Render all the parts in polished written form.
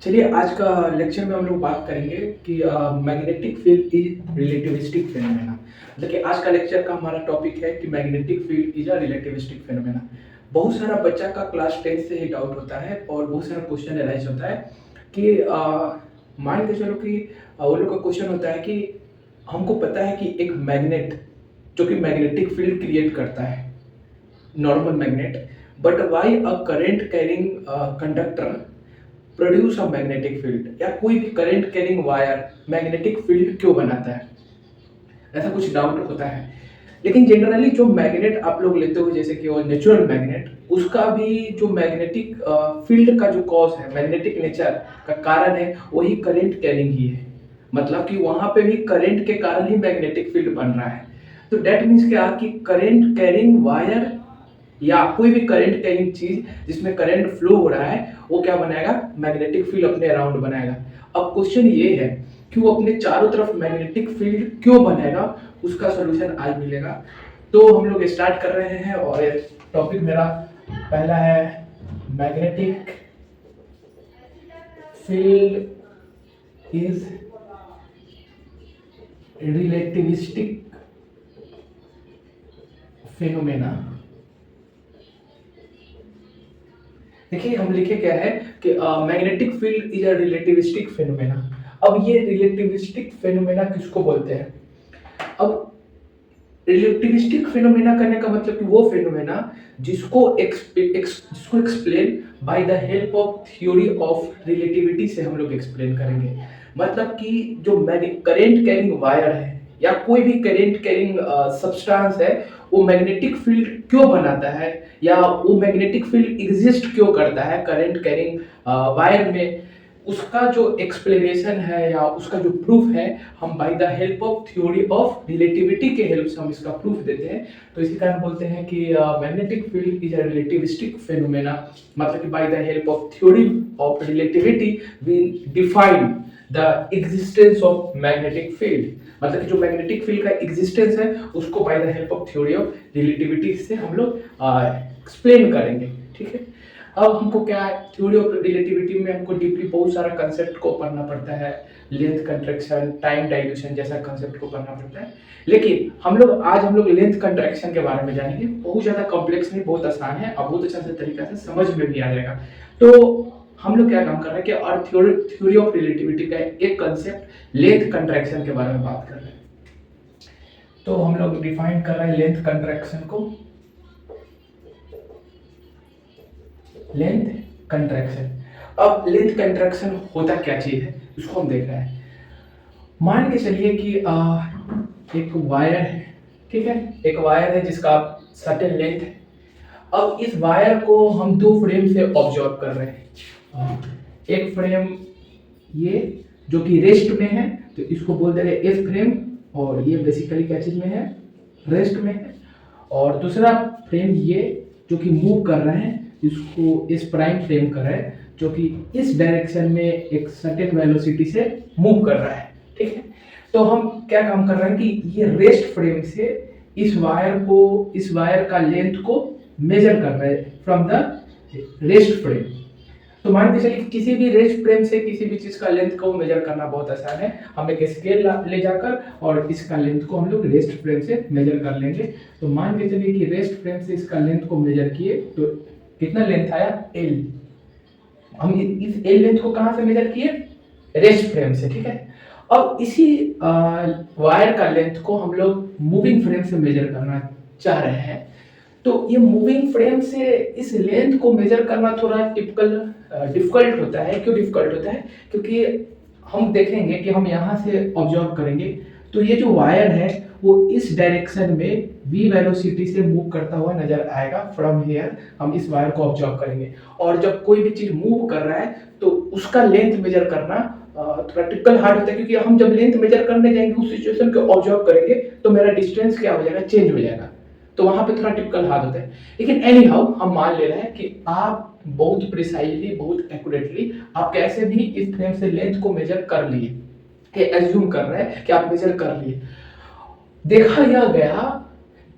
चलिए आज का लेक्चर में हम लोग बात करेंगे कि magnetic field is relativistic phenomena. मतलब कि आज का लेक्चर का हमारा टॉपिक है कि magnetic field is a relativistic phenomena. बहुत सारा बच्चा का क्लास 10 से ही डाउट होता है और बहुत सारा क्वेश्चन अराइज होता है कि मान के चलो कि वो लोग का क्वेश्चन होता है कि हमको पता है कि एक मैग्नेट जो कि मैग्नेटिक फील्ड क्रिएट करता है, normal magnet, but why a current carrying conductor produce a magnetic field, या कोई भी current carrying wire magnetic field क्यों बनाता है। ऐसा कुछ डाउट होता है। लेकिन जनरली जो मैग्नेट आप लोग लेते हो जैसे कि वो नेचुरल मैग्नेट, उसका भी जो मैग्नेटिक फील्ड का जो कॉज है, मैग्नेटिक नेचर का कारण है, वही करंट कैरिंग ही है। मतलब कि वहां पे भी करंट के कारण ही मैग्नेटिक फील्ड बन रहा है। तो डेट मीन्स क्या कि करंट कैरिंग वायर या कोई भी करंट कैरिंग चीज जिसमें करंट फ्लो हो रहा है, वो क्या बनाएगा, मैग्नेटिक फील्ड अपने अराउंड बनाएगा। अब क्वेश्चन ये है कि वो अपने चारों तरफ मैग्नेटिक फील्ड क्यों बनाएगा, उसका सॉल्यूशन आज मिलेगा। तो हम लोग स्टार्ट कर रहे हैं और टॉपिक मेरा पहला है magnetic field is relativistic phenomena. देखिए हम लिखे क्या है कि magnetic field is a relativistic phenomena. अब ये रिलेटिविस्टिक फेनोमेना किसको बोलते हैं? अब रिलेटिविस्टिक फेनोमेना करने का मतलब कि वो फेनोमेना जिसको explain by the help of theory of relativity से हम लोग एक्सप्लेन करेंगे। मतलब कि जो करेंट कैरिंग वायर है या कोई भी करेंट कैरिंग सब्सटेंस है, वो मैग्नेटिक फील्ड क्यों बनाता है या वो मैग्नेटिक फील्ड एग्जिस्ट क्यों करता है करंट कैरिंग वायर में, उसका जो एक्सप्लेनेशन है या उसका जो प्रूफ है, हम bye the help of theory of relativity के हेल्प से हम इसका प्रूफ देते हैं। तो इसी कारण बोलते हैं कि magnetic field is a relativistic phenomena. मतलब कि by the help of theory of relativity we define the existence of magnetic field. मतलब कि जो मैग्नेटिक फील्ड का एग्जिस्टेंस है उसको by the help of theory of relativity से हम लोग एक्सप्लेन करेंगे। ठीक है। अब हमको क्या है, थ्योरी ऑफ रिलेटिविटी में हमको डीपली बहुत सारा कंसेप्ट को पढ़ना पड़ता है, लेंथ कंट्रैक्शन, टाइम डाइल्यूशन जैसा कंसेप्ट को पढ़ना पड़ता है। लेकिन हम लोग लेंथ कंट्रैक्शन के बारे में जानेंगे। बहुत ज्यादा कॉम्प्लेक्स नहीं, बहुत आसान है और बहुत अच्छा से तरीका से समझ में भी आ जाएगा। तो हम लोग क्या काम कर रहे हैं कि और थ्योरी ऑफ रिलेटिविटी का एक कंसेप्ट लेंथ कंट्रैक्शन के बारे में बात कर रहे हैं। तो हम लोग डिफाइन कर रहे हैं लेंथ कंट्रैक्शन को। Length contraction. अब लेंथ कंट्रैक्शन होता क्या चीज है उसको हम देख रहे हैं। मान के चलिए कि एक वायर है, ठीक है, एक वायर है जिसका सर्टेन लेंथ है। अब इस वायर को हम दो फ्रेम से ऑब्जर्व कर रहे हैं। एक फ्रेम ये जो कि रेस्ट में है, तो इसको बोल दे रहे हैं एस फ्रेम, और ये बेसिकली क्या चीज में है, रेस्ट में है। और दूसरा फ्रेम ये जो कि मूव कर रहा है, इसको इस प्राइम फ्रेम कर रहा है, जो कि इस डायरेक्शन में एक सर्टेन वेलोसिटी से मूव कर रहा है। ठीक है। तो हम क्या काम कर रहे हैं कि ये रेस्ट फ्रेम से इस वायर का लेंथ को मेजर कर रहे हैं फ्रॉम द रेस्ट फ्रेम। तो मान के चलिए किसी भी रेस्ट फ्रेम से किसी भी चीज का लेंथ को मेजर करना बहुत आसान है। हम एक स्केल ले जाकर और इसका लेंथ को हम लोग रेस्ट फ्रेम से मेजर कर लेंगे। तो मान के चलिए कि रेस्ट फ्रेम से इसका लेंथ को मेजर किए तो कितना लेंथ आया, एल। हम इस एल लेंथ को कहां से मेजर किए, रेस्ट फ्रेम से। ठीक है। अब इसी वायर का लेंथ को हम लोग मूविंग फ्रेम से मेजर करना चाह रहे हैं। तो ये मूविंग फ्रेम से इस लेंथ को मेजर करना थोड़ा डिफिकल्ट होता है। क्यों डिफिकल्ट होता है? क्योंकि हम देखेंगे कि हम यहाँ से ऑब्जर्व करेंगे तो ये जो वायर है वो इस डायरेक्शन में v वेलोसिटी से मूव करता हुआ नजर आएगा फ्रॉम हियर। हम इस वायर को ऑब्जर्व करेंगे और जब कोई भी चीज मूव कर रहा है तो उसका लेंथ मेजर करना थोड़ा टिपिकल हार्ड होता है, क्योंकि हम जब लेंथ मेजर करने जाएंगे उस सिचुएशन को ऑब्जर्व करेंगे तो मेरा डिस्टेंस क्या हो जाएगा, चेंज हो जाएगा। तो वहां पे थोड़ा टिपिकल हार्ड होता है। लेकिन एनी हाउ हम मान ले रहे हैं कि आप बहुत प्रिसाइजली, बहुत एक्यूरेटली आप कैसे भी इस फ्रेम से लेंथ को मेजर कर लिए, कि एज्यूम कर रहे हैं कि आप मेजर कर लिए। देखा यह गया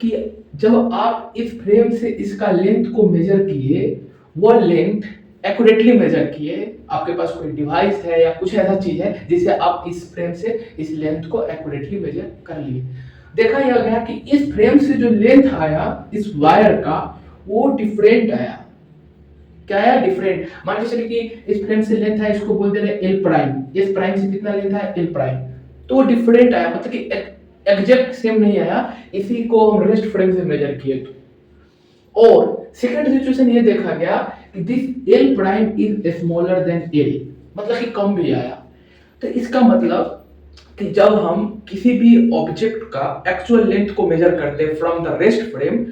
कि जब आप इस फ्रेम से इसका लेंथ को मेजर किए, वह लेंथ एक्यूरेटली मेजर किए, आपके पास कोई डिवाइस है या कुछ ऐसा चीज है जिससे आप इस फ्रेम से इस लेंथ को एक्यूरेटली मेजर कर लिए। देखा यह गया कि इस फ्रेम से जो लेंथ आया इस वायर का वो डिफरेंट आया। क्या आया? डिफरेंट। मान के चलिए कि इस फ्रेम से लेंथ है, इसको बोल दे रहे एल प्राइम, इस प्राइम से कितना लेंथ है एल प्राइम, तो डिफरेंट आया, मतलब कि एग्जैक्ट सेम नहीं आया। इसी को हम रेस्ट फ्रेम से मेजर किए तो। और सेकंड सिचुएशन ये देखा गया कि this L prime is smaller than L, मतलब कि कम भी आया। तो इसका मतलब कि जब हम किसी भी ऑब्जेक्ट का एक्चुअल लेंथ को मेजर करते हैं फ्रॉम द रेस्ट फ्रेम,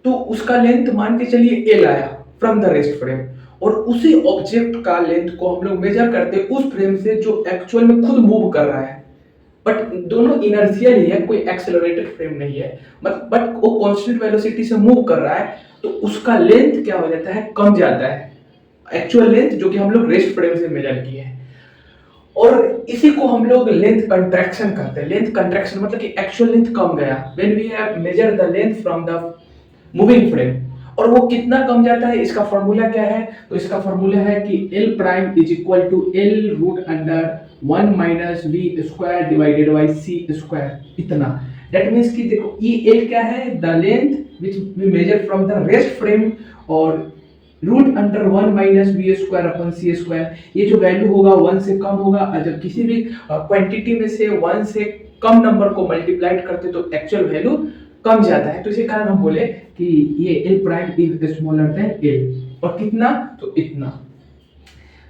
तो उसका लेंथ मान के चलिए एल आया फ्रॉम द रेस्ट फ्रेम, और उसी ऑब्जेक्ट का लेंथ को हम लोग मेजर करते हैं उस फ्रेम से जो एक्चुअल में खुद मूव कर रहा है, बट दोनों इनर्शियल ही है, कोई एक्सेलरेटेड फ्रेम नहीं है, बट वो कांस्टेंट वेलोसिटी से मूव कर रहा है, तो उसका लेंथ क्या हो जाता है? कम जाता है, एक्चुअल लेंथ जो कि हम लोग रेस्ट फ्रेम से मेजर किए हैं। और इसी को हम लोग लेंथ कंट्रैक्शन कहते हैं। लेंथ कंट्रैक्शन मतलब कि एक्चुअल लेंथ कम गया when we have measure the length from the moving frame. और वो कितना कम जाता है, इसका फॉर्मूला क्या है? तो इसका फॉर्मूला है कि L prime is equal to L root under 1 minus v square divided by c square, इतना। दैट मीन्स कि देखो ई एल क्या है? The length which we measure from the rest frame, और root under 1 minus v square upon c square. ये जो value होगा 1 से कम होगा, और जब किसी भी क्वांटिटी में से 1 से कम नंबर को मल्टीप्लाइड करते तो एक्चुअल वैल्यू कम जाता है। तो इसी कारण हम बोले कि ये L prime is smaller than L, और कितना? तो इतना।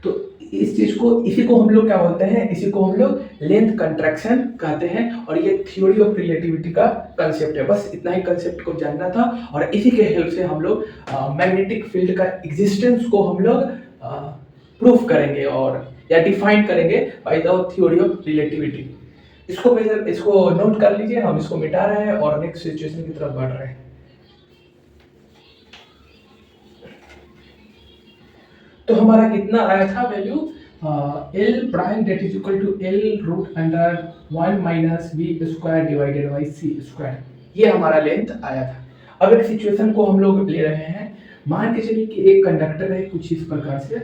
तो इस चीज को, इसी को हम लोग क्या बोलते हैं? इसी को हम लोग लेंथ कंट्रैक्शन कहते हैं, और ये थ्योरी ऑफ रिलेटिविटी का कंसेप्ट है। बस इतना ही कंसेप्ट को जानना था, और इसी के हेल्प से हम लोग मैग्नेटिक फील्ड का एग्जिस्टेंस को हम लोग प्रूफ करेंगे और या डिफाइन करेंगे by the theory of relativity. इसको नोट कर लीजिए, हम इसको मिटा रहे हैं और नेक्स्ट सिचुएशन की तरफ बढ़ रहे हैं। तो हमारा कितना आया था value? L prime that is equal to L root under 1 minus v square divided by c square, ये हमारा लेंथ आया था। अब एक सिचुएशन को हम लोग ले रहे हैं। मान के चलिए कि एक कंडक्टर है कुछ इस प्रकार से,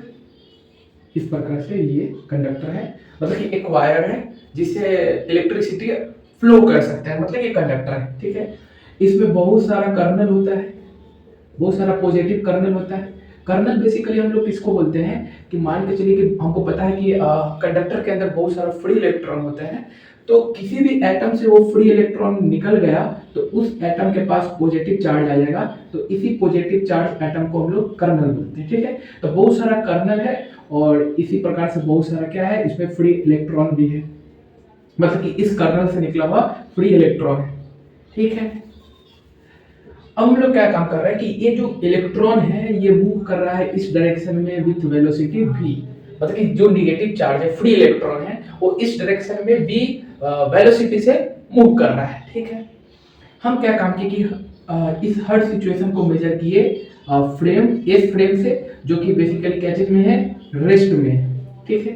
ये कंडक्टर है, मतलब कि एक वायर है जिससे इलेक्ट्रिसिटी फ्लो कर सकता है, मतलब ये कंडक्टर है, ठीक है। इसमें बहुत सारा कर्नल होता है, बहुत सारा पॉजिटिव कर्नल होता है। कर्नल बेसिकली हम लोग किसको बोलते हैं कि मान के चलिए कि हमको पता है कि कंडक्टर के अंदर बहुत सारा फ्री इलेक्ट्रॉन होता है, तो किसी भी एटम से वो फ्री इलेक्ट्रॉन निकल गया तो उस एटम के पास पॉजिटिव चार्ज आ जाएगा, तो इसी पॉजिटिव चार्ज एटम को हम लोग कर्नल बोलते हैं, ठीक है। तो बहुत सारा कर्नल है, और इसी प्रकार से बहुत सारा क्या है, इसमें फ्री इलेक्ट्रॉन भी है, मतलब कि इस कर्नल से निकला हुआ फ्री इलेक्ट्रॉन है, ठीक है। अब हम लोग क्या काम कर रहे हैं कि ये जो इलेक्ट्रॉन है ये मूव कर रहा है इस डायरेक्शन में विथ वेलोसिटी v, मतलब कि जो नेगेटिव चार्ज है फ्री इलेक्ट्रॉन है वो इस डायरेक्शन में v वेलोसिटी से मूव कर रहा है, ठीक है। हम क्या काम किए कि इस हर सिचुएशन को मेजर किए इस फ्रेम से, जो कि बेसिकली क्या चीज में है? रेस्ट में, ठीक है।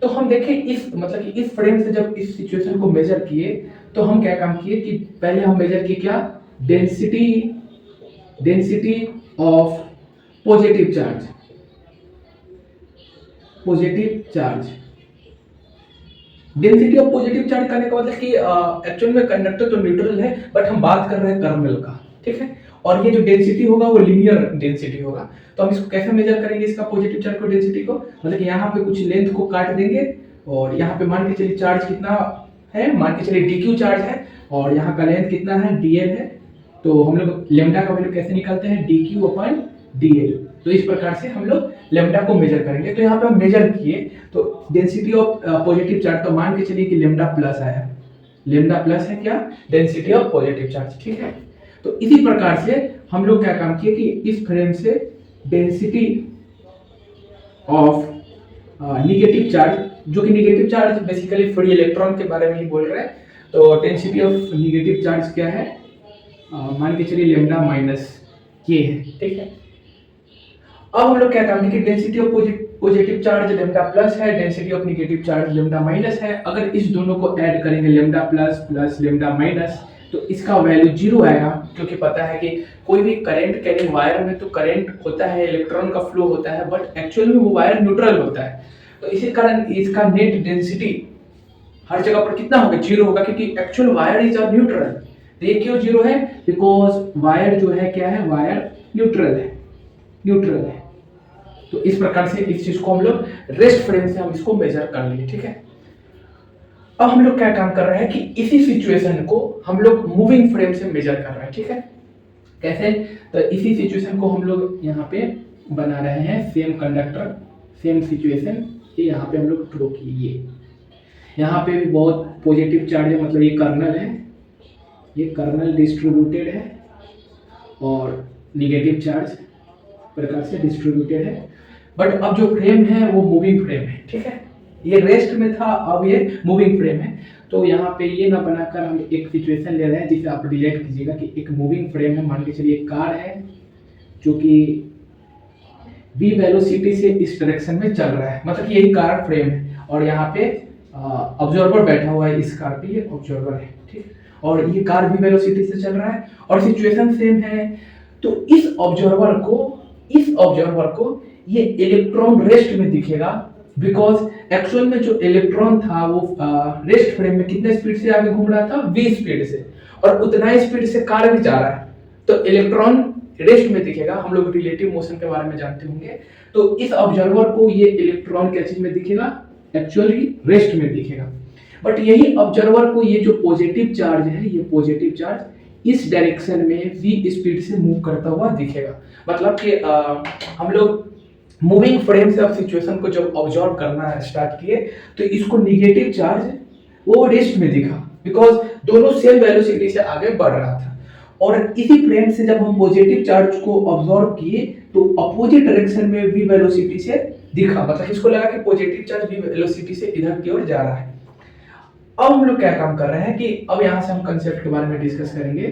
तो हम देखें इस, मतलब कि इस फ्रेम से जब इस सिचुएशन को मेजर किए तो हम क्या काम किए कि पहले हम मेजर किए क्या? Density of positive charge, density of positive charge करने का मतलब कि एक्चुअल में कंडक्टर तो न्यूट्रल है, बट हम बात कर रहे हैं कर्नल का, ठीक है। और ये जो डेंसिटी होगा वो लीनियर डेंसिटी होगा। तो हम इसको कैसे मेजर करेंगे, इसका पॉजिटिव चार्ज को डेंसिटी को? मतलब कि यहाँ पे कुछ लेंथ को काट देंगे, और यहाँ पे मान के चलिए चार्ज कितना है, मान के चलिए dq चार्ज है, और यहाँ का लेंथ कितना है? dl है। तो हम लोग लेमडा का वैल्यू कैसे निकालते हैं? dq upon dl। तो इस प्रकार से हम लोग लेमडा को मेजर करेंगे। तो यहाँ पे हम मेजर किए तो डेंसिटी ऑफ पॉजिटिव चार्ज, तो मान के चलिए कि लेमडा प्लस आया, लेमडा प्लस है क्या? डेंसिटी ऑफ पॉजिटिव चार्ज, ठीक है। तो इसी प्रकार से हम लोग क्या काम किए कि इस फ्रेम से डेंसिटी ऑफ निगेटिव चार्ज, जो कि negative charge basically free electron के बारे में ही बोल रहे हैं, तो डेंसिटी ऑफ निगेटिव चार्ज क्या है? मान के चलिए लेमडा माइनस के है, ठीक है। अब हम लोग क्या काम कि density of positive charge lambda plus है, density of negative charge lambda minus है। अगर इस दोनों को ऐड करेंगे lambda plus plus lambda minus, तो तो इसका वैल्यू 0 आएगा, क्योंकि पता है कि कोई भी करंट कैरिंग वायर में तो करंट होता है, इलेक्ट्रॉन का फ्लो होता है, बट एक्चुअल में वो वायर न्यूट्रल होता है। तो इसी कारण इसका नेट डेंसिटी हर जगह पर कितना होगा, 0 होगा, क्योंकि actual wire is a neutral. तो ये क्यों 0 है, बिकॉज वायर जो है क्या है, वायर न्यूट्रल है, न्यूट्रल है। तो इस प्रकार से इस चीज को हम लोग रेस्ट फ्रेम से हम इसको मेजर कर लिए, ठीक है। अब हम लोग क्या काम कर रहे हैं कि इसी सिचुएशन को हम लोग मूविंग फ्रेम से मेजर कर रहे हैं, ठीक है। कैसे, तो इसी सिचुएशन को हम लोग यहाँ पे बना रहे हैं, सेम कंडक्टर सेम सिचुएशन, ये यहाँ पे हम लोग ड्रॉ किए। यहाँ पे भी बहुत पॉजिटिव चार्ज है, मतलब ये कर्नल है, ये कर्नल डिस्ट्रीब्यूटेड है और निगेटिव चार्ज प्रकार से डिस्ट्रीब्यूटेड है। बट अब जो फ्रेम है वो मूविंग फ्रेम है, ठीक है। ये रेस्ट में था, अब ये मूविंग फ्रेम है। तो यहाँ पे ये ना बनाकर हम एक सिचुएशन ले रहे हैं जिसे आप रिलेट कीजिएगा कि एक मूविंग फ्रेम है, मान के चलिए एक कार है जो कि v वेलोसिटी से इस डायरेक्शन में चल रहा है, मतलब यही कार फ्रेम है, और यहाँ पे ऑब्जर्वर बैठा हुआ है, इस कार पे ये ऑब्जर्वर है, ठीक। और ये कार v वेलोसिटी से चल रहा है और सिचुएशन सेम है। तो इस ऑब्जर्वर को ये इलेक्ट्रॉन रेस्ट में दिखेगा, बिकॉज एक्चुअल में जो इलेक्ट्रॉन था वो रेस्ट फ्रेम में कितने स्पीड से आगे घूम रहा था, v स्पीड से, और उतना ही स्पीड से कार भी जा रहा है। तो इलेक्ट्रॉन रेस्ट में दिखेगा, हम लोग रिलेटिव मोशन के बारे में जानते होंगे। तो इस ऑब्जर्वर को ये इलेक्ट्रॉन क्या चीज में दिखेगा, एक्चुअली रेस्ट में दिखेगा। बट यही ऑब्जर्वर को ये जो पॉजिटिव चार्ज है, ये पॉजिटिव चार्ज इस डायरेक्शन में v स्पीड से मूव करता हुआ दिखेगा। मतलब कि हम लोग मूविंग फ्रेम से अब सिचुएशन को जब ऑब्जर्व करना स्टार्ट किए तो इसको निगेटिव चार्ज वो रेस्ट में दिखा, बिकॉज दोनों सेम वेलोसिटी से आगे बढ़ रहा था। और इसी फ्रेम से जब हम पॉजिटिव चार्ज को ऑब्जर्व किए तो अपोजिट डायरेक्शन में v वेलोसिटी से दिखा, मतलब इसको लगा कि पॉजिटिव चार्ज v वेलोसिटी से इधर की ओर जा रहा है। अब हम लोग क्या काम कर रहे हैं कि अब यहां से हम कंसेप्ट के बारे में डिस्कस करेंगे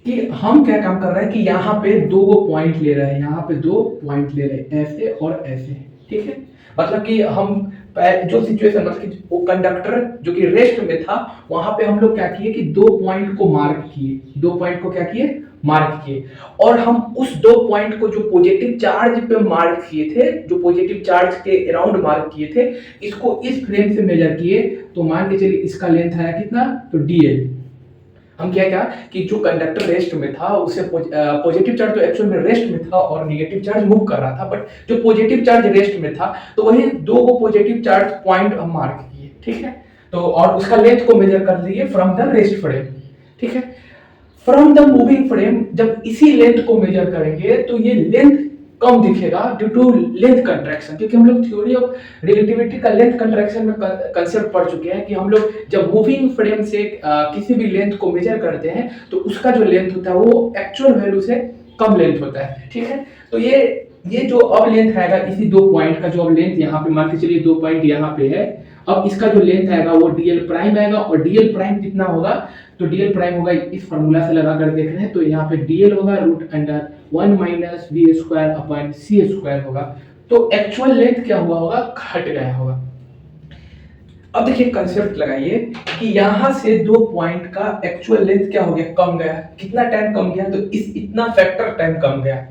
कि हम क्या काम कर रहे हैं कि यहाँ पे दो पॉइंट ले रहे हैं, यहाँ पे दो पॉइंट ले रहे हैं, ऐसे और ऐसे, ठीक है। मतलब कि हम जो सिचुएशन, मतलब कि वो कंडक्टर जो कि रेस्ट में था, वहां पे हम लोग क्या किए कि दो पॉइंट को मार्क किए, दो पॉइंट को क्या किए, मार्क किए। और हम उस दो पॉइंट को जो पॉजिटिव चार्ज पे मार्क किए थे, जो पॉजिटिव चार्ज के अराउंड मार्क किए थे, इसको इस फ्रेम से मेजर किए। तो मान के चलिए इसका लेंथ आया कितना, तो dl। हम क्या कि जो कंडक्टर रेस्ट में था उसे पॉजिटिव चार्ज तो एक्चुअल में रेस्ट में था और नेगेटिव चार्ज मूव कर रहा था, बट जो पॉजिटिव चार्ज रेस्ट में था तो वही दो को पॉजिटिव चार्ज पॉइंट हम मार्क किए, ठीक है। तो और उसका लेंथ को मेजर कर लिए फ्रॉम द रेस्ट फ्रेम, ठीक है। फ्रॉम द मूविंग फ्रेम जब इसी लेंथ को मेजर करेंगे तो ये लेंथ कम दिखेगा ड्यू टू लेंथ कंट्रैक्शन, क्योंकि हम लोग थ्योरी ऑफ रिलेटिविटी का लेंथ कंट्रैक्शन में कंसेप्ट पढ़ चुके हैं कि हम लोग जब मूविंग फ्रेम से किसी भी लेंथ को मेजर करते हैं तो उसका जो लेंथ होता है वो एक्चुअल वैल्यू से कम लेंथ होता है, ठीक है। तो ये जो अब लेंथ आएगा इसी दो पॉइंट का, जो अब लेंथ यहाँ पे मान के चलिए दो पॉइंट यहाँ पे है, अब इसका जो लेंथ आएगा वो dl प्राइम आएगा। और dl प्राइम कितना होगा, तो dl प्राइम होगा, इस फार्मूला से लगा कर देख रहे हैं, तो यहाँ पे dl होगा √1 minus v square upon c square होगा। तो एक्चुअल लेंथ क्या हुआ होगा, घट गया होगा। अब देखिए कंसेप्ट लगाइए कि यहाँ से दो पॉइंट का एक्चुअल लेंथ क्या हो गया, कम गया। कितना टाइम कम गया, तो इतना फैक्टर टाइम कम गया।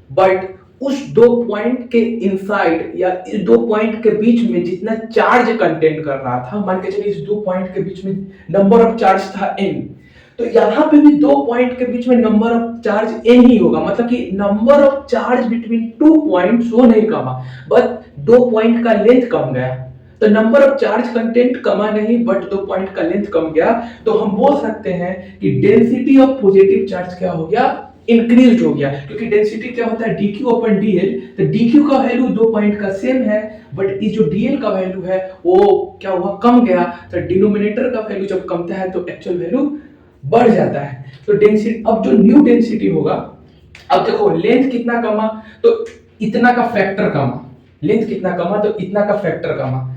बट उस दो पॉइंट के इनसाइड या इस दो पॉइंट के बीच में जितना चार्ज कंटेंट कर रहा था, मान के चलिए इस दो पॉइंट के बीच में नंबर ऑफ चार्ज था n, तो यहाँ पे भी दो पॉइंट के बीच में नंबर ऑफ चार्ज n ही होगा। मतलब कि number of charge between two points वो नहीं कमा, बट दो पॉइंट का लेंथ कम गया। तो नंबर ऑफ चार्ज कंटेंट कमा नहीं, बट दो पॉइंट का लेंथ कम गया। तो हम बोल सकते हैं कि डेंसिटी ऑफ पॉजिटिव चार्ज क्या हो गया, इंक्रीज हो गया। क्योंकि डेंसिटी क्या होता है, dq अपन dl, तो dq का वैल्यू दो पॉइंट का सेम है, बट ये जो dl का वैल्यू है वो क्या हुआ, कम गया। तो डिनोमिनेटर का वैल्यू जब कमता है तो एक्चुअल वैल्यू बढ़ जाता है। तो डेंसिटी, अब जो न्यू डेंसिटी होगा, अब देखो लेंथ कितना कमा, तो इतना का फैक्टर कमा। लेंथ कितना कमा, तो इतना का फैक्टर कमा।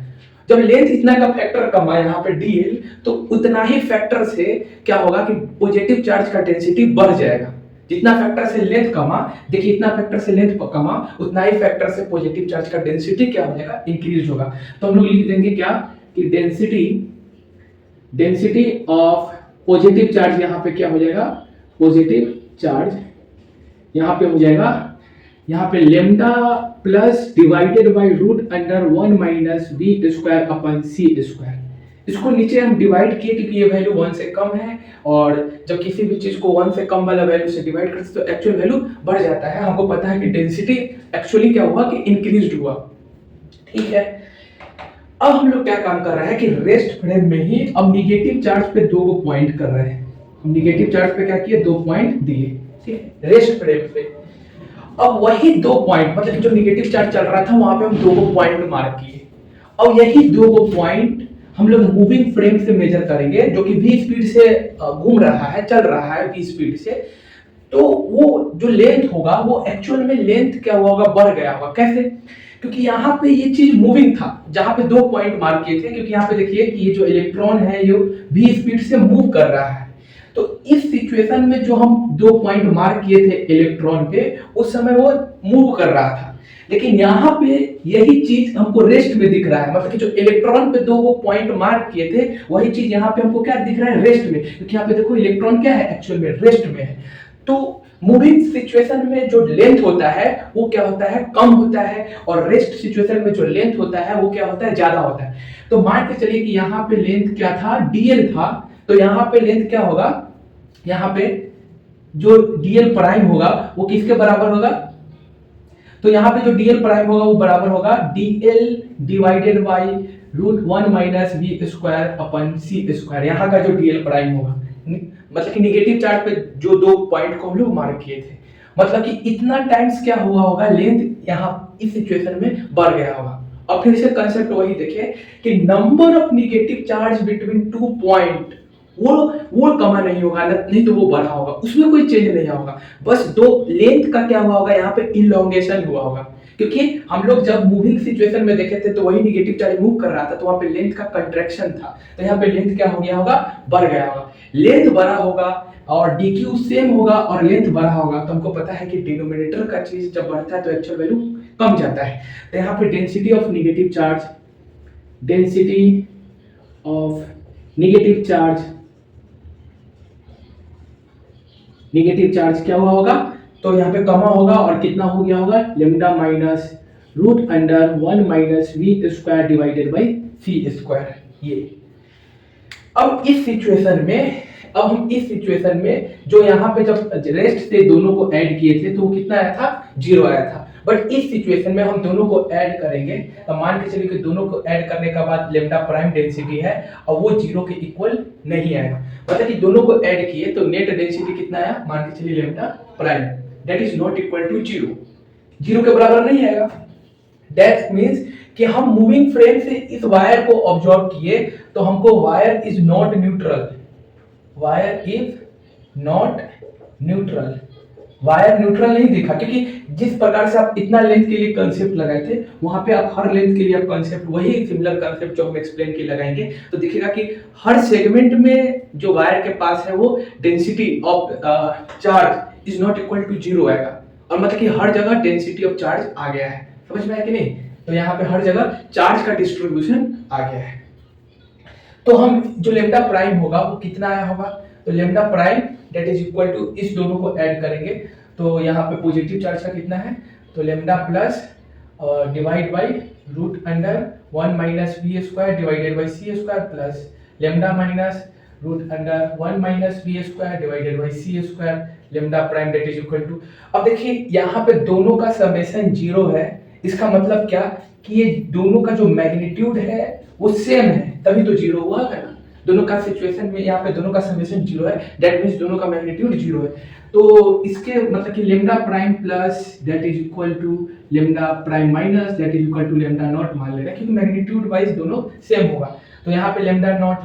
जब लेंथ इतना का फैक्टर कमा यहाँ पे dl, तो उतना ही फैक्टर से क्या होगा कि पॉजिटिव चार्ज का डेंसिटी बढ़ जाएगा। जितना फैक्टर से लेंथ कमा, देखिए इतना फैक्टर से लेंथ कमा, उतना ही फैक्टर से पॉजिटिव चार्ज का डेंसिटी क्या हो जाएगा, इंक्रीज होगा। तो हम लोग लिख देंगे क्या कि डेंसिटी ऑफ पॉजिटिव चार्ज यहाँ पे क्या हो जाएगा, पॉजिटिव चार्ज यहाँ पे हो जाएगा, यहाँ पे lambda plus divided by root under 1 minus b square upon c square. इसको नीचे हम डिवाइड किए क्योंकि ये वैल्यू 1 से कम है, और जब किसी भी चीज को 1 से कम वाला वैल्यू से डिवाइड करते तो एक्चुअल वैल्यू बढ़ जाता है। हमको पता है कि डेंसिटी एक्चुअली क्या हुआ कि इंक्रीज्ड हुआ। ठीक है, अब हम लोग क्या काम कर रहे हैं कि रेस्ट फ्रेम में ही अब निगेटिव चार्ज पे 2 पॉइंट कर रहे हैं। हम निगेटिव चार्ज पे क्या किए, 2 पॉइंट दिए, ठीक है, रेस्ट फ्रेम पे। अब वही 2 पॉइंट, मतलब जो निगेटिव चार्ज चल रहा था वहां पे हम 2 पॉइंट मार्क किए। अब यही 2 पॉइंट हम लोग मूविंग फ्रेम से मेजर करेंगे, जो कि v स्पीड से घूम रहा है, चल रहा है v स्पीड से। तो वो जो लेंथ होगा वो एक्चुअल में लेंथ क्या हुआ होगा, बढ़ गया होगा। कैसे? क्योंकि यहाँ पे ये चीज मूविंग था, जहां पे 2 पॉइंट मार्क किए थे, क्योंकि यहाँ पे देखिए कि ये जो इलेक्ट्रॉन है ये v स्पीड से मूव कर रहा है। तो इस सिचुएशन में जो हम 2 पॉइंट मार्क किए थे इलेक्ट्रॉन पे, उस समय वो मूव कर रहा था। लेकिन यहाँ पे यही चीज हमको रेस्ट में दिख रहा है, मतलब कि जो इलेक्ट्रॉन पे 2 पॉइंट मार्क किए थे वही चीज यहाँ पे हमको क्या दिख रहा है, रेस्ट में। क्योंकि यहाँ पे देखो इलेक्ट्रॉन क्या है, एक्चुअल में रेस्ट में है। तो मूविंग सिचुएशन में जो लेंथ होता है वो क्या होता है, कम होता है, और रेस्ट सिचुएशन में जो लेंथ होता है वो क्या होता है, ज्यादा होता है। तो मान के चलिए कि यहाँ पे लेंथ क्या था, dl था, तो यहाँ पे लेंथ क्या होगा, यहाँ पे जो dl प्राइम होगा वो किसके बराबर होगा, तो यहाँ पे जो dl प्राइम होगा वो बराबर होगा dl divided by root 1 minus b square upon c square. यहाँ का जो dl प्राइम होगा, मतलब कि निगेटिव चार्ज पे जो 2 पॉइंट को हम लोग मार्क किए थे, मतलब कि इतना टाइम्स क्या हुआ होगा, लेंथ यहाँ इस सिचुएशन में बढ़ गया होगा। अब फिर से कंसेप्ट वही देखिए कि number of negative charge between 2 point वो कमा नहीं होगा, नहीं तो वो बढ़ा होगा, उसमें कोई चेंज नहीं होगा। बस 2 लेंथ का क्या हुआ होगा, यहाँ पे इलोंगेशन हुआ होगा। क्योंकि हम लोग जब मूविंग सिचुएशन में देखे थे तो वही निगेटिव चार्ज मूव कर रहा था, तो वहां पे लेंथ का कंट्रैक्शन था, तो यहाँ पे लेंथ क्या हो गया होगा, बढ़ गया होगा। लेंथ बढ़ा होगा और dq सेम होगा और लेंथ बढ़ा होगा, तो हमको पता है कि डिनोमिनेटर का चीज जब बढ़ता है तो एक्चुअल वैल्यू कम जाता है। तो यहाँ पे density of negative charge, density of negative charge, negative charge क्या हुआ होगा, तो यहाँ पे कमा होगा और कितना हो गया होगा, lambda minus root under 1 minus v square divided by c square. ये अब इस सिचुएशन में, अब हम इस सिचुएशन में जो यहाँ पे जब रेस्ट से दोनों को ऐड किए थे तो वो कितना आया था, 0 आया था। बट इस सिचुएशन में हम दोनों को ऐड करेंगे, तो मान के चलिए कि दोनों को ऐड करने के बाद लेमडा प्राइम डेंसिटी है और वो 0 के इक्वल नहीं आएगा। मतलब कि दोनों को ऐड किए तो नेट डेंसिटी कितना आया, मान के चलिए lambda prime that is not equal to 0, 0 के बराबर नहीं आएगा। दैट मींस कि हम मूविंग फ्रेम से इस वायर को ऑब्जर्व किए तो हमको wire is not neutral, wire is not neutral, wire neutral नहीं दिखा। क्योंकि जिस प्रकार से आप इतना लेंथ के लिए कंसेप्ट लगाए थे वहां पे आप हर लेंथ के लिए आप कंसेप्ट वही सिमिलर कंसेप्ट जो हम एक्सप्लेन के लगाएंगे, तो दिखेगा कि हर सेगमेंट में जो वायर के पास है वो density of charge is not equal to 0 आएगा, और मतलब कि हर जगह डेंसिटी ऑफ चार्ज आ गया है। समझ में आया कि नहीं? तो यहाँ पे हर जगह चार्ज का डिस्ट्रीब्यूशन आ गया है। तो हम जो लेमडा प्राइम होगा वो कितना आया होगा, तो lambda prime that is equal to, इस दोनों को ऐड करेंगे तो यहाँ पे पॉजिटिव चार्ज का कितना है, तो lambda plus divide by root under 1 minus b square divided by c square plus lambda minus root under 1 minus b square divided by c square lambda prime that is equal to. अब देखिए यहाँ पे दोनों का summation 0 है, इसका मतलब क्या कि ये दोनों का जो मैग्नीट्यूड है वो सेम है, तभी तो 0 हुआ है ना। दोनों का सिचुएशन में यहाँ पे दोनों का समेशन 0 है, दैट मींस दोनों का मैग्नीट्यूड 0 है। तो इसके मतलब कि lambda prime plus that is equal to lambda prime minus that is equal to lambda naught मान ले रहे हैं, क्योंकि मैग्नीट्यूड वाइज दोनों सेम होगा। तो यहाँ पे लेमडा नॉट,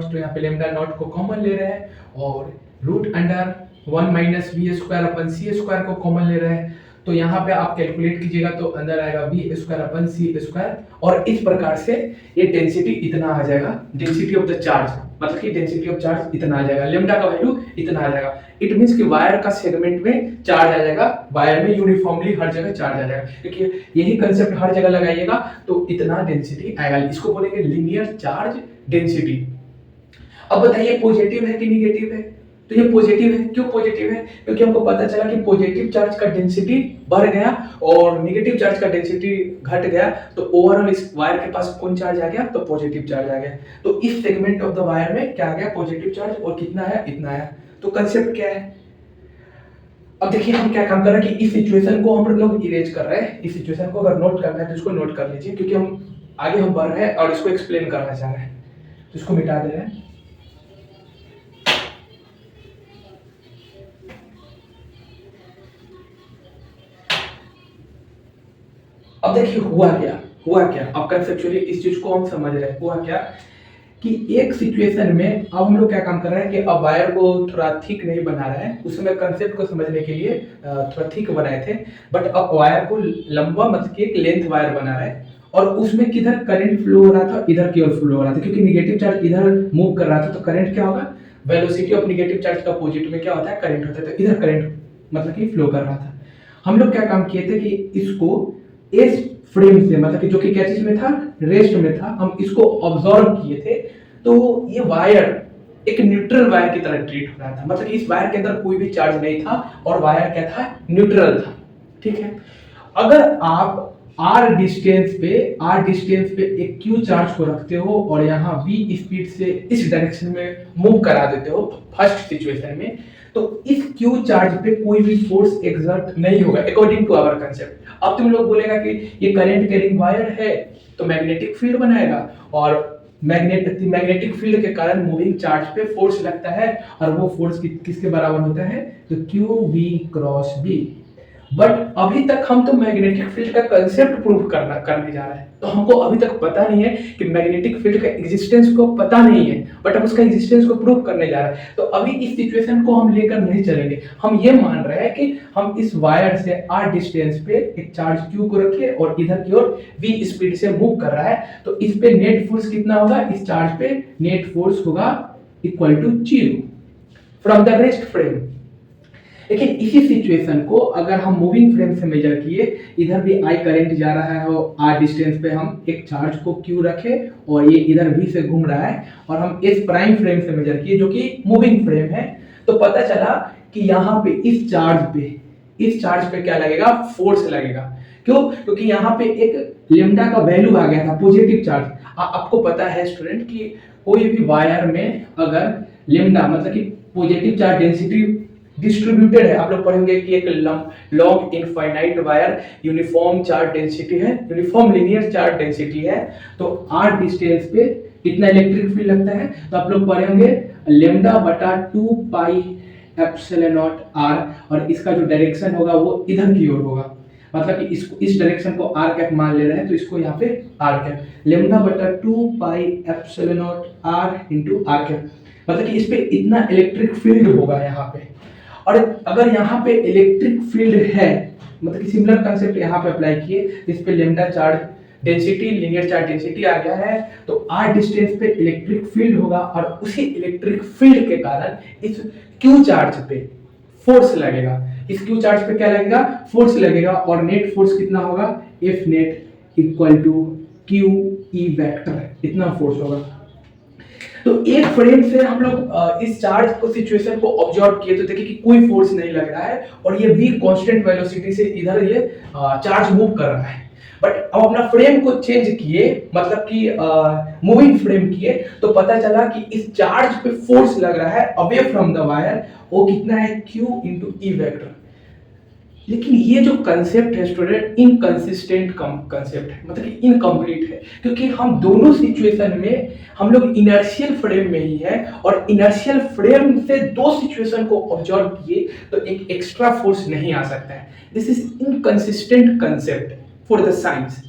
तो यहाँ पे लेमडा नॉट को कॉमन ले रहे हैं और root under 1 minus b square upon c square को कॉमन ले रहे हैं। तो यहाँ पे आप कैलकुलेट कीजिएगा तो अंदर आएगा B square upon c square, और इस प्रकार से ये डेंसिटी इतना आ जाएगा, डेंसिटी ऑफ द चार्ज, मतलब कि डेंसिटी ऑफ चार्ज इतना आ जाएगा, लेमडा का वैल्यू इतना आ जाएगा। इट मींस कि वायर का सेगमेंट में चार्ज आ जाएगा, वायर में यूनिफॉर्मली हर जगह चार्ज आ जाएगा। क्योंकि यही कंसेप्ट हर जगह लगाइएगा तो इतना डेंसिटी आएगा, इसको बोलेंगे लीनियर चार्ज डेंसिटी। अब बताइए पॉजिटिव है कि निगेटिव है? तो ये पॉजिटिव है। क्यों पॉजिटिव है? क्योंकि हमको पता चला कि पॉजिटिव चार्ज का डेंसिटी बढ़ गया और नेगेटिव चार्ज का डेंसिटी घट गया, तो ओवरऑल इस वायर के पास कौन चार्ज आ गया? तो पॉजिटिव चार्ज आ गया। तो इस सेगमेंट ऑफ द वायर में क्या आ गया? Positive charge. और कितना है? इतना है। तो कंसेप्ट क्या है? अब देखिए हम क्या काम कर रहे हैं कि इस सिचुएशन को हम लोग इरेज कर रहे हैं। इस सिचुएशन को अगर नोट करना है तो इसको नोट कर लीजिए, क्योंकि हम आगे हम बढ़ रहे हैं और इसको एक्सप्लेन करना चाह रहे हैं। तो इसको मिटा दे रहे हैं। अब देखिए हुआ क्या अब कंसेप्चुअली इस चीज को हम समझ रहे हैं। हुआ क्या कि एक सिचुएशन में अब हम लोग क्या काम कर रहे हैं कि अब वायर को थोड़ा थिक नहीं बना रहे हैं, उसमें कंसेप्ट को समझने के लिए थोड़ा थिक बनाए थे, बट अब वायर को लंबा मतलब कि एक लेंथ वायर बना रहे हैं और उसमें किधर करंट फ्लो हो रहा था? इधर की ओर फ्लो हो रहा था, क्योंकि निगेटिव चार्ज इधर मूव कर रहा था, तो करंट क्या होगा? वेलोसिटी ऑफ निगेटिव चार्ज का अपोजिट में क्या होता है? करंट होता है। तो इधर करंट मतलब कि फ्लो कर रहा था। हम लोग क्या काम किए थे कि इसको इस फ्रेम से मतलब कि जो कि क्या चीज में था? रेस्ट में था, हम इसको ऑब्जॉर्व किए थे। तो ये वायर एक न्यूट्रल वायर की तरह ट्रीट हो रहा था, मतलब कि इस वायर के अंदर कोई भी चार्ज नहीं था और वायर क्या था? न्यूट्रल था। ठीक है। अगर आप r डिस्टेंस पे एक q चार्ज को रखते हो और यहाँ v स्पीड से इस डायरेक्शन में मूव करा देते हो फर्स्ट सिचुएशन में, तो इस q चार्ज पे कोई भी फोर्स एक्सर्ट नहीं होगा अकॉर्डिंग टू आवर कंसेप्ट। अब तुम लोग बोलेगा कि ये करंट कैरिंग वायर है तो मैग्नेटिक फील्ड बनाएगा, और मैग्नेटिक फील्ड के कारण मूविंग चार्ज पे फोर्स लगता है, और वो फोर्स किसके बराबर होता है? तो q v cross b. But अभी तक हम तो मैग्नेटिक फील्ड का कंसेप्ट प्रूव करने जा रहे हैं, तो हमको अभी तक पता नहीं है कि मैग्नेटिक फील्ड का एग्जिस्टेंस को पता नहीं है, बट हम उसका एग्जिस्टेंस को प्रूव करने जा रहे हैं। तो अभी इस सिचुएशन को हम लेकर नहीं चलेंगे। हम ये मान रहे हैं कि हम इस वायर से r डिस्टेंस पे एक चार्ज q को रखे और इधर की ओर v स्पीड से मूव कर रहा है, तो इस पे नेट फोर्स कितना होगा? इस चार्ज पे नेट फोर्स होगा equal to 0 from the rest frame. लेकिन इसी सिचुएशन को अगर हम मूविंग फ्रेम से मेजर किए, इधर भी I करंट जा रहा है और r डिस्टेंस पे हम एक चार्ज को Q रखे और ये इधर V से घूम रहा है, और हम S प्राइम फ्रेम से मेजर किए जो कि मूविंग फ्रेम है, तो पता चला कि यहाँ पे इस चार्ज पे क्या लगेगा? फोर्स लगेगा। क्यों? क्योंकि यहाँ पे एक लेमडा का वैल्यू आ गया था, पॉजिटिव चार्ज। आपको पता है स्टूडेंट कि कोई भी वायर में अगर लेमडा मतलब कि पॉजिटिव चार्ज डेंसिटी डिस्ट्रीब्यूटेड है, आप लोग पढ़ेंगे कि एक long infinite wire uniform charge density है, यूनिफॉर्म लीनियर चार्ज डेंसिटी है, तो r डिस्टेंस पे कितना इलेक्ट्रिक फील्ड लगता है? तो आप लोग पढ़ेंगे लेमडा बटा 2 पाई एप्सिलॉन नॉट r, और इसका जो डायरेक्शन होगा वो इधर की ओर होगा, मतलब कि इसको इस डायरेक्शन को r कैप मान ले रहे हैं, तो इसको यहाँ पे r कैप लेमडा बटा 2 pi epsilon not r into r cap, मतलब कि इस पे इतना इलेक्ट्रिक फील्ड होगा यहाँ पे। और अगर यहाँ पे इलेक्ट्रिक फील्ड है, मतलब कि सिमिलर कंसेप्ट यहाँ पे अप्लाई किए, इस पे lambda charge density linear charge density आ गया है, तो r डिस्टेंस पे इलेक्ट्रिक फील्ड होगा, और उसी इलेक्ट्रिक फील्ड के कारण इस q चार्ज पे फोर्स लगेगा। इस q चार्ज पे क्या लगेगा? फोर्स लगेगा, और नेट फोर्स कितना होगा? F net equal to q e vector, इतना फोर्स होगा। तो एक फ्रेम से हम लोग इस चार्ज को सिचुएशन को ऑब्जर्व किए, तो देखिए कि कोई फोर्स नहीं लग रहा है और ये v कांस्टेंट वेलोसिटी से इधर ये चार्ज मूव कर रहा है। बट अब अपना फ्रेम को चेंज किए, मतलब कि मूविंग फ्रेम किए, तो पता चला कि इस चार्ज पे फोर्स लग रहा है अवे फ्रॉम द वायर, वो कितना है? q into E vector. लेकिन ये जो कंसेप्ट है स्टूडेंट, इनकंसिस्टेंट कंसेप्ट है, मतलब कि इनकम्प्लीट है, क्योंकि हम दोनों सिचुएशन में हम लोग इनर्शियल फ्रेम में ही है, और इनर्शियल फ्रेम से दो सिचुएशन को ऑब्जर्व किए तो एक एक्स्ट्रा फोर्स नहीं आ सकता है। This is inconsistent concept for the science.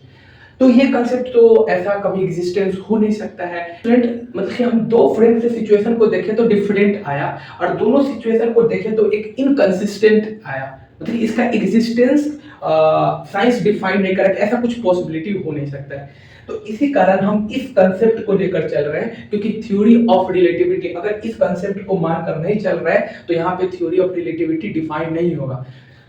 तो ये कंसेप्ट तो ऐसा कभी एग्जिस्टेंस हो नहीं सकता है स्टूडेंट। मतलब कि हम दो फ्रेम से सिचुएशन को देखें तो डिफरेंट आया, और दोनों सिचुएशन को देखें तो एक इनकंसिस्टेंट आया, मतलब इसका एग्जिस्टेंस साइंस डिफाइन नहीं कर, ऐसा कुछ पॉसिबिलिटी हो नहीं सकता है। तो इसी कारण हम इस कंसेप्ट को लेकर चल रहे हैं, क्योंकि थ्योरी ऑफ रिलेटिविटी अगर इस कंसेप्ट को मानकर नहीं चल रहा है तो यहाँ पे थ्योरी ऑफ रिलेटिविटी डिफाइन नहीं होगा।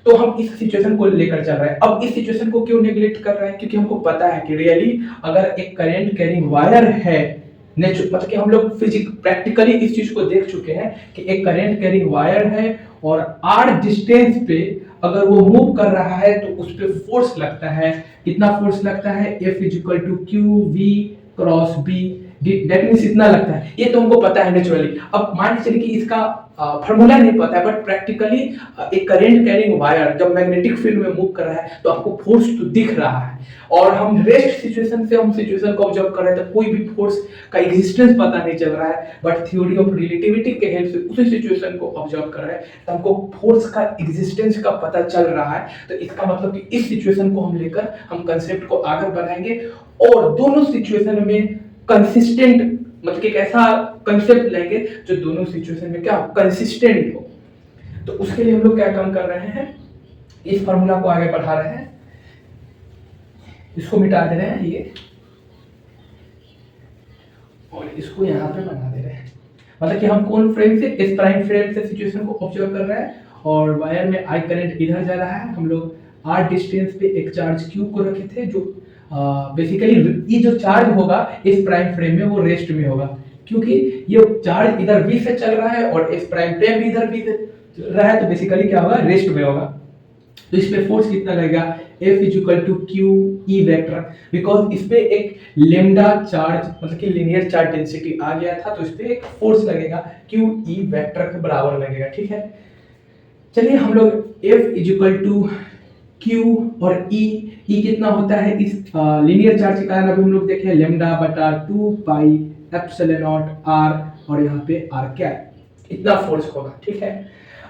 तो हम इस सिचुएशन को लेकर चल रहे हैं। अब इस सिचुएशन को क्यों नेग्लेक्ट कर रहे हैं? क्योंकि हमको पता है कि रियली अगर एक करंट कैरिंग वायर है मतलब कि हम लोग प्रैक्टिकली इस चीज को देख चुके हैं कि एक करंट कैरिंग वायर है और आर डिस्टेंस पे अगर वो मूव कर रहा है तो उस पे फोर्स लगता है। कितना फोर्स लगता है? F is equal to q v cross b, that means इतना लगता है। ये तो हमको पता है नेचुरली। अब मान के चलिए कि इसका फॉर्मूला नहीं पता है, बट प्रैक्टिकली एक करंट कैरिंग वायर जब मैग्नेटिक फील्ड में मूव कर रहा है तो आपको फोर्स तो दिख रहा है, और हम रेस्ट सिचुएशन से हम सिचुएशन को ऑब्जर्व कर रहे हैं तो कोई भी फोर्स का एग्जिस्टेंस पता नहीं चल रहा है, बट थ्योरी ऑफ रिलेटिविटी के हेल्प से उसी सिचुएशन को ऑब्जर्व कर रहे हैं तो हमको फोर्स का एग्जिस्टेंस का पता चल रहा है। तो इसका मतलब कि इस सिचुएशन को हम लेकर हम कंसेप्ट को आगे बढ़ाएंगे और दोनों सिचुएशन में कंसिस्टेंट, मतलब कि एक ऐसा कंसेप्ट लेंगे जो दोनों सिचुएशन में क्या कंसिस्टेंट हो। तो उसके लिए हम लोग क्या काम कर रहे हैं, इस फॉर्मूला को आगे बढ़ा रहे हैं, इसको मिटा दे रहे हैं ये, और इसको यहाँ पे बना दे रहे हैं। मतलब कि हम कौन फ्रेम से, इस प्राइम फ्रेम से सिचुएशन को ऑब्जर्व कर रहे हैं और वायर में आई करंट इधर जा रहा है। हम लोग आर डिस्टेंस पे एक चार्ज क्यू को रखे थे जो बेसिकली ये जो चार्ज होगा इस प्राइम फ्रेम में वो रेस्ट में होगा, क्योंकि ये चार्ज इधर वी से चल रहा है और इस प्राइम फ्रेम भी इधर वी से चल रहा है, तो बेसिकली क्या होगा, रेस्ट में होगा। तो इस पे फोर्स कितना लगेगा, F is equal to q e vector, because इस पे एक लेमडा चार्ज मतलब कि लीनियर चार्ज डेंसिटी आ गया था, तो इस पे एक फोर्स लगेगा क्यू ई वेक्टर के बराबर लगेगा। ठीक है, चलिए हम लोग F is equal to q और ई कितना होता है इस लीनियर चार्ज के कारण, अभी हम लोग देखे लेमडा बटा 2 पाई एप्सिलॉन नॉट आर, और यहाँ पे आर कैप, इतना फोर्स होगा। ठीक है,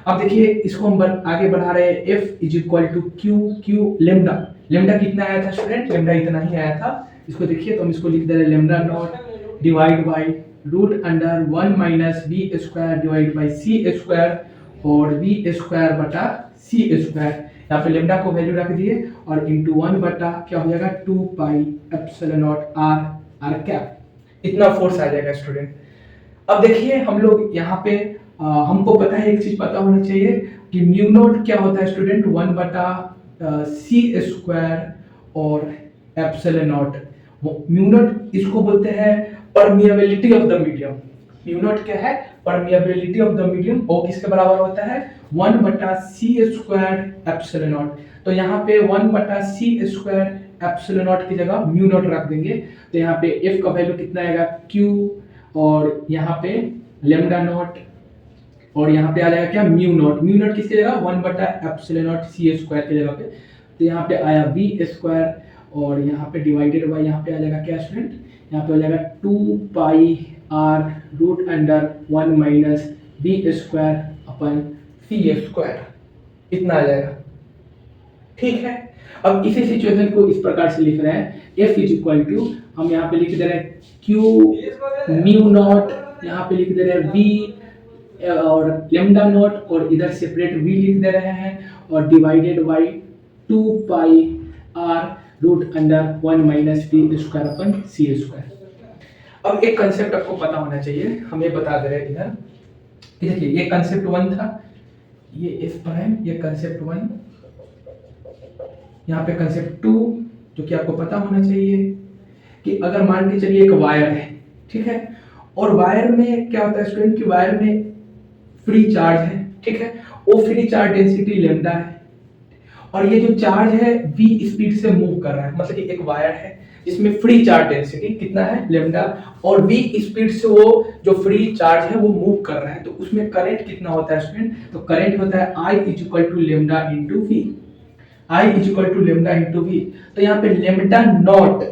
अब देखिए इसको हम आगे बढ़ा रहे हैं। F is equal to q lambda, lambda कितना आया था स्टूडेंट, लेमडा इतना ही आया था। इसको देखिए तो हम इसको लिख दे रहे हैं lambda naught divide by root under 1 minus b square divide by c square, और बी स्क्वायर बटा सी स्क्वायर, यहाँ पे लेमडा को वैल्यू रख दिए और इंटू 1 बटा क्या हो जाएगा 2 pi epsilon naught r cap, इतना फोर्स आ जाएगा स्टूडेंट। अब देखिए हम लोग यहाँ पे हमको पता है, एक चीज पता होना चाहिए कि म्यू नॉट क्या होता है स्टूडेंट, 1 बटा सी स्क्वायर और एप्सिलॉन नॉट। म्यू नॉट इसको बोलते हैं permeability of the medium. Mu naught क्या है, परमिएबिलिटी ऑफ द मीडियम, वो किसके बराबर होता है 1 बटा सी स्क्वायर एप्सिलॉन नॉट। तो यहाँ पे 1 बटा सी स्क्वायर एप्सिलॉन नॉट की जगह म्यू नॉट रख देंगे, तो यहाँ पे एफ का वैल्यू कितना आएगा क्यू, और यहाँ पे लेमडा नॉट, और यहाँ पे आ जाएगा क्या म्यू नॉट। म्यू नॉट किसकी जगह 1 बटा एप्सिलॉन नॉट सी स्क्वायर की जगह पे, तो यहाँ पे आया वी स्क्वायर, और यहाँ पे डिवाइडेड बाय यहाँ पे आ जाएगा क्या स्टूडेंट, यहाँ पे हो जाएगा 2 pi r root under 1 minus b square upon c square, इतना आ जाएगा। ठीक है, अब इसी सिचुएशन को इस प्रकार से लिख रहे हैं, F इज इक्वल टू हम यहाँ पे लिख दे रहे हैं Q म्यू नॉट, यहाँ पे लिख दे रहे हैं V और लेमडा नॉट, और इधर सेपरेट V लिख दे रहे हैं, और divided by 2 pi R root under 1 minus b square upon c square. अब एक कंसेप्ट आपको पता होना चाहिए, हम ये बता दे रहे हैं इधर, देखिए ये कंसेप्ट 1 था, ये इस प्राइम, ये कंसेप्ट 1, यहाँ पे कंसेप्ट 2 जो कि आपको पता होना चाहिए कि अगर मान के चलिए एक वायर है, ठीक है, और वायर में क्या होता है स्टूडेंट कि वायर में फ्री चार्ज है, ठीक है, वो फ्री चार्ज डेंसिटी लेमडा है, और ये जो चार्ज है v स्पीड से मूव कर रहा है, मतलब कि एक वायर है जिसमें फ्री चार्ज डेंसिटी कितना है लेमडा, और v स्पीड से वो जो फ्री चार्ज है वो मूव कर रहा है, तो उसमें करंट कितना होता है स्टूडेंट, तो करंट होता है I is equal to lambda into v, I is equal to lambda into v. तो यहाँ पे लेमडा नॉट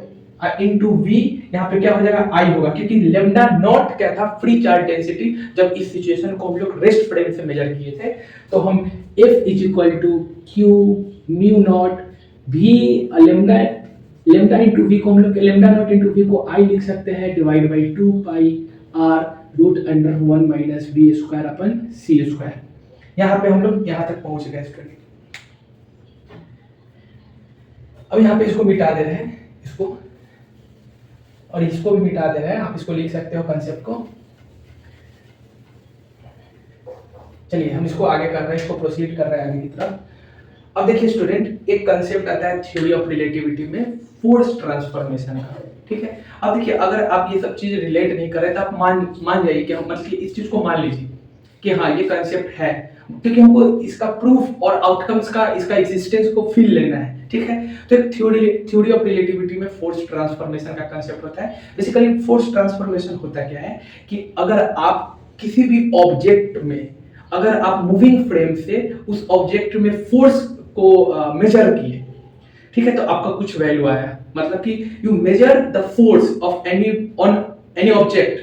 इंटू वी, यहाँ पे क्या हो जाएगा I होगा, क्योंकि लेमडा नॉट क्या था फ्री चार्ज डेंसिटी, जब इस सिचुएशन को हम लोग रेस्ट फ्रेम से मेजर किए थे, तो हम F is equal to q mu naught v lambda into v को हम लोग लेमडा नॉट इंटू वी को I लिख सकते हैं divide by 2 pi R root under 1 minus b square upon c square. यहाँ पे हम लोग यहाँ तक पहुंच गए स्टूडेंट। अब यहाँ पे इसको मिटा दे रहे हैं, इसको और इसको भी मिटा दे रहे हैं, आप इसको लिख सकते हो कंसेप्ट को। चलिए हम इसको आगे कर रहे हैं, इसको प्रोसीड कर रहे हैं आगे की तरफ। अब देखिए स्टूडेंट, एक कंसेप्ट आता है थ्योरी ऑफ रिलेटिविटी में फोर्स ट्रांसफॉर्मेशन का, ठीक है। अब देखिए अगर आप ये सब चीज रिलेट नहीं कर रहे तो आप मान मान जाइए कि हम मतलब कि इस चीज को मान लीजिए कि हाँ ये कंसेप्ट है, क्योंकि हमको इसका प्रूफ और आउटकम्स का इसका एग्जिस्टेंस को फील लेना है, ठीक है। तो एक थ्योरी ऑफ रिलेटिविटी में फोर्स ट्रांसफॉर्मेशन का कंसेप्ट होता है। बेसिकली फोर्स ट्रांसफॉर्मेशन होता क्या है कि अगर आप किसी भी ऑब्जेक्ट में अगर आप मूविंग फ्रेम से उस ऑब्जेक्ट में फोर्स को मेजर किए, ठीक है, तो आपका कुछ वैल्यू आया, मतलब कि you measure the force of any on any object,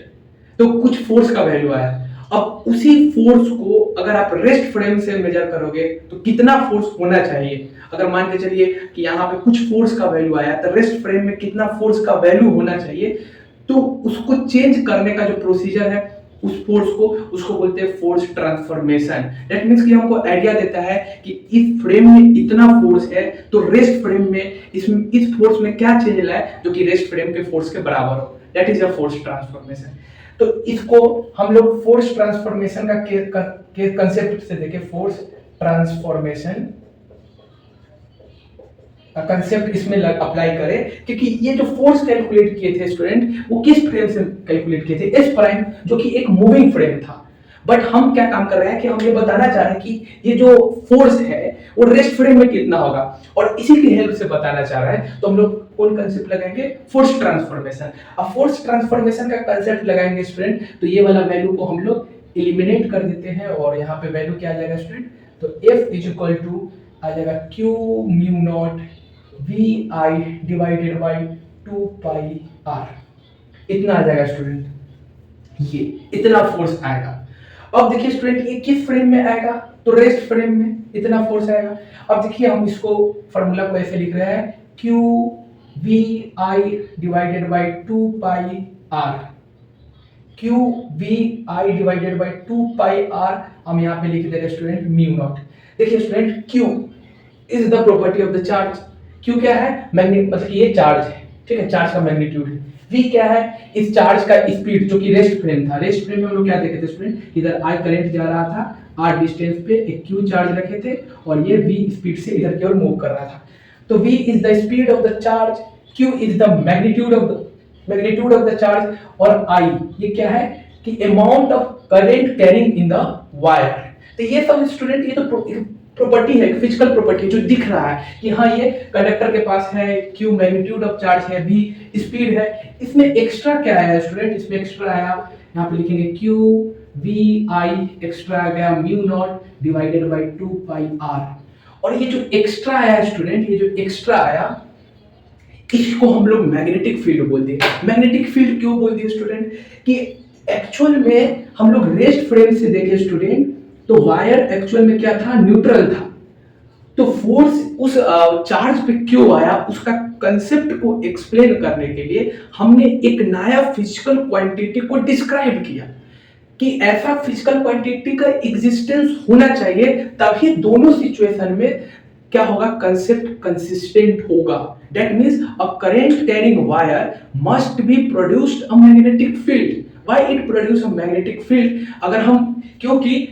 तो कुछ फोर्स का वैल्यू आया। अब उसी फोर्स को अगर आप रेस्ट फ्रेम से मेजर करोगे तो कितना फोर्स होना चाहिए, अगर मान के चलिए कि यहाँ पे कुछ फोर्स का वैल्यू आया तो रेस्ट फ्रेम में कितना फोर्स का वैल्यू होना चाहिए, तो उसको चेंज करने का जो प्रोसीजर है उस फोर्स को उसको बोलते हैं फोर्स ट्रांसफॉर्मेशन। दैट मींस कि हमको आइडिया देता है कि इस फ्रेम में इतना फोर्स है तो रेस्ट फ्रेम में इस फोर्स में क्या चेंज लाए जो कि रेस्ट फ्रेम के फोर्स के बराबर हो। That is a force transformation. तो इसको हम लोग फोर्स ट्रांसफॉर्मेशन का कंसेप्ट से देखें, फोर्स ट्रांसफॉर्मेशन कंसेप्ट इसमें अप्लाई करें, क्योंकि ये जो फोर्स कैलकुलेट किए थे स्टूडेंट वो किस फ्रेम से कैलकुलेट किए थे, एस प्राइम, जो कि एक मूविंग फ्रेम था। बट हम क्या काम कर रहे हैं कि हम ये बताना चाह रहे हैं कि ये जो फोर्स है वो रेस्ट फ्रेम में कितना होगा, और इसी की हेल्प से बताना चाह रहा है। तो हम लोग कौन कंसेप्ट लगाएंगे, फोर्स ट्रांसफॉर्मेशन। अब फोर्स ट्रांसफॉर्मेशन का कंसेप्ट लगाएंगे स्टूडेंट, तो ये वाला वैल्यू को हम लोग एलिमिनेट कर देते हैं और यहाँ पे वैल्यू क्या आ जाएगा स्टूडेंट, तो F इज इक्वल टू आ जाएगा Q mu naught v I divided by 2 pi r, इतना आ जाएगा स्टूडेंट, ये इतना फोर्स आएगा। अब देखिए स्टूडेंट ये किस फ्रेम में आएगा, तो रेस्ट फ्रेम में इतना फोर्स आएगा। अब देखिए हम इसको फॉर्मूला को ऐसे लिख रहे हैं, q v I divided by 2 pi r, q v I divided by 2 pi r हम यहाँ पे लिख दे रहे स्टूडेंट म्यू नॉट। देखिए student q is the property of the charge, q क्या है, मैग्नेट, मतलब ये चार्ज है, ठीक है, चार्ज का मैग्नीट्यूड है। वी क्या है, इस चार्ज का स्पीड, जो कि रेस्ट फ्रेम था। रेस्ट फ्रेम में हम लोग क्या देखे थे स्टूडेंट, इधर आई करंट जा रहा था, आर डिस्टेंस पे एक क्यू चार्ज रखे थे और ये वी स्पीड से इधर की ओर मूव कर रहा था। तो v is the speed of the charge, q is the magnitude of the charge, और आई ये क्या है कि amount of current carrying in the wire. तो ये सब स्टूडेंट ये तो प्रॉपर्टी है, फिजिकल प्रॉपर्टी जो दिख रहा है कि हाँ ये कंडक्टर के पास है, Q मैग्नीट्यूड ऑफ चार्ज है, V स्पीड है। इसमें एक्स्ट्रा क्या आया स्टूडेंट, इसमें एक्स्ट्रा आया, यहाँ पे लिखेंगे Q V I, एक्स्ट्रा आ गया mu naught divided by 2 pi R। और ये जो एक्स्ट्रा आया स्टूडेंट, ये जो एक्स्ट्रा आया इसको हम लोग मैग्नेटिक फील्ड बोल दिए। मैग्नेटिक फील्ड क्यों बोल दिए स्टूडेंट, कि एक्चुअल में हम लोग रेस्ट फ्रेम से देखे स्टूडेंट तो वायर एक्चुअल में क्या था, न्यूट्रल था। तो फोर्स उस चार्ज पे क्यों आया, उसका कंसेप्ट को एक्सप्लेन करने के लिए हमने एक नया फिजिकल क्वांटिटी को डिस्क्राइब किया कि ऐसा फिजिकल क्वांटिटी का एग्जिस्टेंस होना चाहिए, तभी दोनों सिचुएशन में क्या होगा, कंसेप्ट कंसिस्टेंट होगा। That means a current carrying wire must be produced a magnetic field. Why it produce a magnetic field, अगर हम, क्योंकि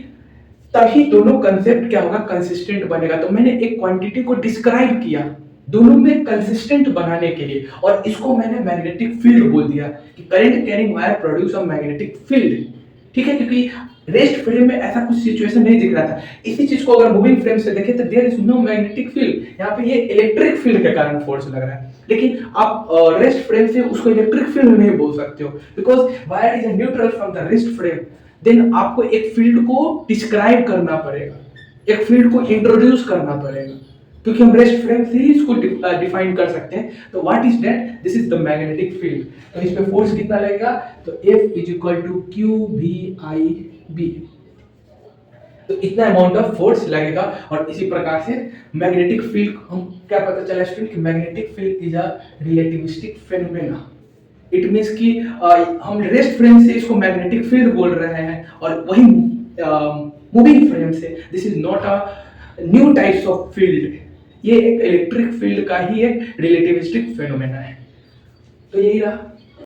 तभी दोनों कंसेप्ट क्या होगा, कंसिस्टेंट बनेगा। तो मैंने एक क्वांटिटी को डिस्क्राइब किया दोनों में कंसिस्टेंट बनाने के लिए, और इसको मैंने मैग्नेटिक फील्ड बोल दिया कि current carrying wire produce a magnetic field, ठीक है। क्योंकि रेस्ट फ्रेम में ऐसा कुछ सिचुएशन नहीं दिख रहा था। इसी चीज को अगर मूविंग फ्रेम से देखें तो there is no magnetic field, यहाँ पे ये इलेक्ट्रिक फील्ड के कारण फोर्स लग रहा है। लेकिन आप रेस्ट फ्रेम से उसको इलेक्ट्रिक फील्ड नहीं बोल सकते हो, because wire is a neutral from the rest frame. Then आपको एक फील्ड को डिस्क्राइब करना पड़ेगा, एक फील्ड को इंट्रोड्यूस करना पड़ेगा, क्योंकि हम रेस्ट फ्रेम से ही इसको डिफाइन कर सकते हैं। तो what is that, this is the magnetic field. तो इस पे फोर्स कितना लगेगा, तो F is equal to q v i b, तो इतना अमाउंट ऑफ फोर्स लगेगा। और इसी प्रकार से मैग्नेटिक फील्ड हम क्या पता चला स्टूडेंट कि magnetic field is a relativistic phenomena. It means कि हम रेस्ट फ्रेम से इसको मैग्नेटिक फील्ड बोल रहे हैं, और वही मूविंग फ्रेम से this is not a new types of field, ये एक इलेक्ट्रिक फील्ड का ही एक रिलेटिविस्टिक फेनोमेना है। तो यही रहा।